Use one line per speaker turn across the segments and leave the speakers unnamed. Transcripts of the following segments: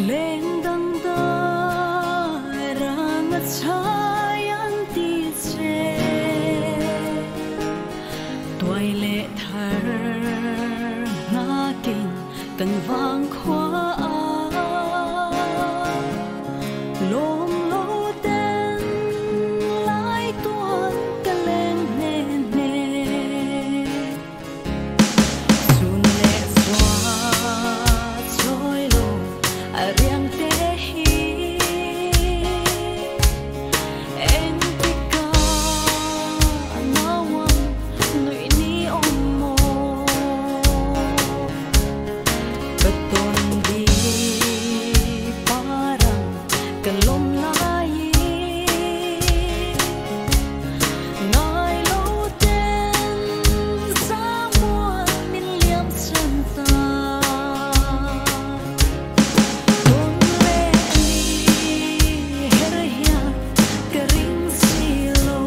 lên đằng đó rằng ngất trái anh đi che tuổi lệ thở ngã kinh cần vang khóa lôm lô tên lái tuôn cả lên nè nè xuân lệ xóa trôi lô riêng tê hi em thích ca na wang nỗi ni ôm mồ beton di parang kalom lai ngài lâu tên xa mua min liam chân ta Don't let me hear ya kering silo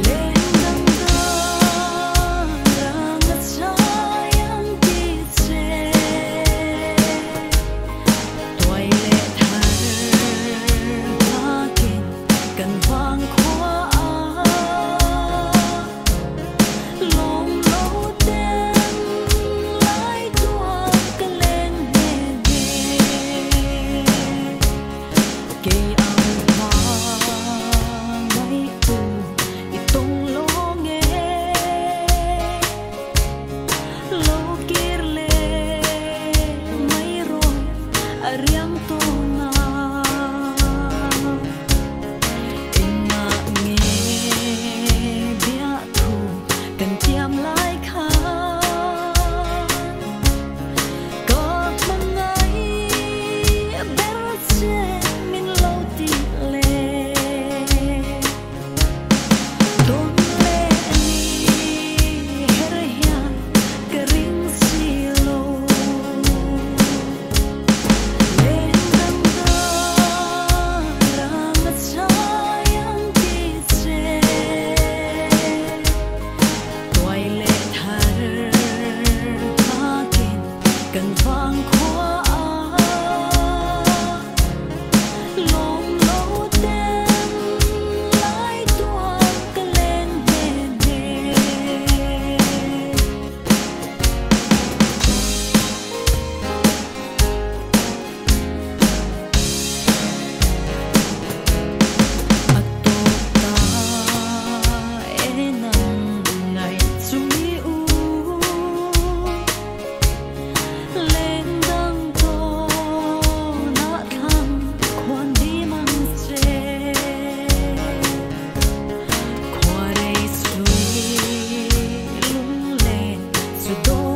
lên đằng đó rằng ngất trái anh đi che tuổi lệ thở ngã kinh cần vang khóa lom lô tên lái tuôn cả lên nè nè cây áo hoa ngay u itong lo nghe lo kirle may ron ariang to na inga nghe bia thu cần tiêm lại khá có mong ngày bé che min lâu đi lệ Don't let me hear ya kering silo lên đằng đó rằng ngất trái anh đi che tuổi lệ thở ngã kinh cần vang khóa lom lô tên lái tuôn cả lên nè nè atota enang ngày chui u lên đằng đó nã thăng khoan đi mang che khoa đây suy lung lên su đôi